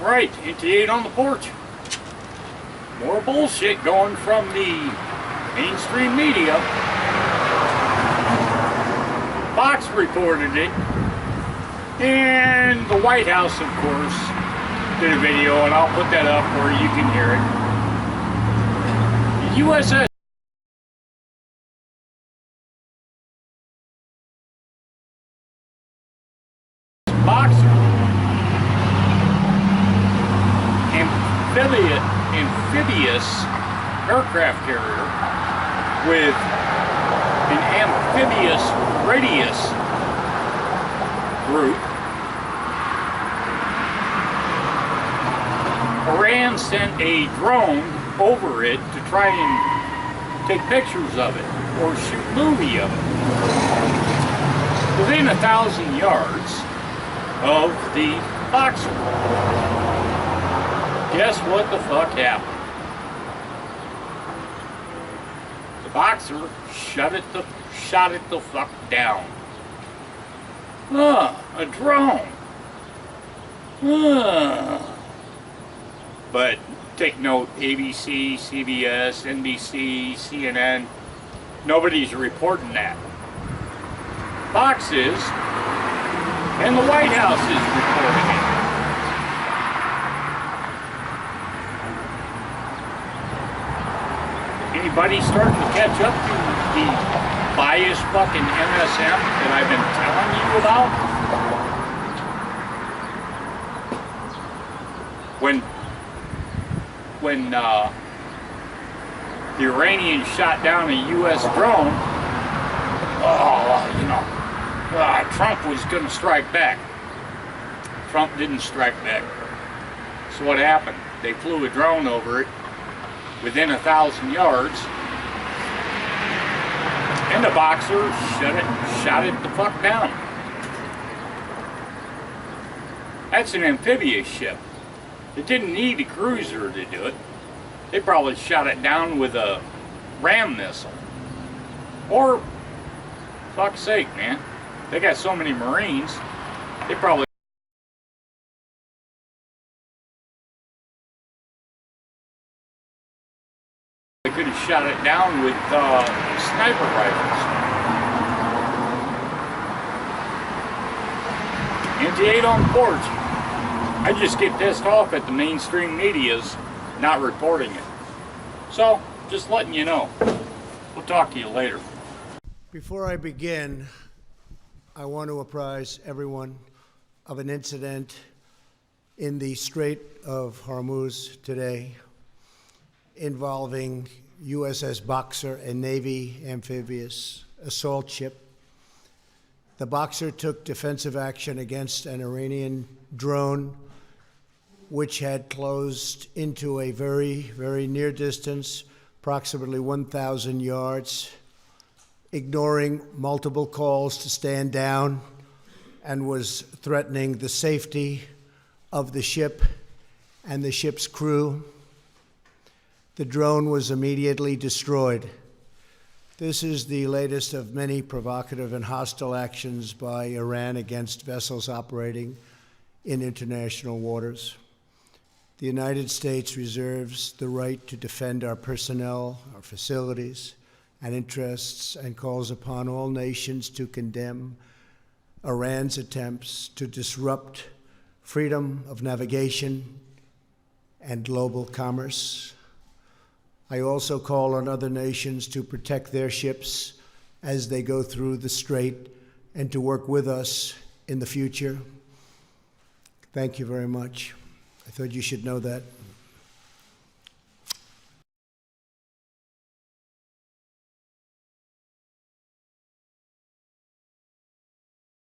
Right, 88 on the porch. More bullshit going from the mainstream media. Fox reported it. And the White House, of course, did a video, and I'll put that up where you can hear it. The USS Boxer, amphibious aircraft carrier with an amphibious radius group. Iran sent a drone over it to try and take pictures of it or shoot a movie of it. Within 1,000 yards of the Boxer. Guess what the fuck happened? The Boxer shot it the fuck down. A drone. But take note, ABC, CBS, NBC, CNN, nobody's reporting that. Fox is, and the White House is reporting it. Anybody starting to catch up to the biased fucking MSM that I've been telling you about? When the Iranians shot down a U.S. drone, Trump was going to strike back. Trump didn't strike back. So what happened? They flew a drone over it within 1,000 yards, and the Boxer shot it the fuck down. That's an amphibious ship. It didn't need a cruiser to do it. They probably shot it down with a ram missile. Or, fuck's sake, man. They got so many Marines, they probably could have shot it down with sniper rifles. MT8 on the porch. I just get pissed off at the mainstream media's not reporting it. So, just letting you know. We'll talk to you later. Before I begin, I want to apprise everyone of an incident in the Strait of Hormuz today involving USS Boxer, a Navy amphibious assault ship. The Boxer took defensive action against an Iranian drone which had closed into a very, very near distance, approximately 1,000 yards, ignoring multiple calls to stand down, and was threatening the safety of the ship and the ship's crew. The drone was immediately destroyed. This is the latest of many provocative and hostile actions by Iran against vessels operating in international waters. The United States reserves the right to defend our personnel, our facilities, and interests, and calls upon all nations to condemn Iran's attempts to disrupt freedom of navigation and global commerce. I also call on other nations to protect their ships as they go through the Strait and to work with us in the future. Thank you very much. I thought you should know that.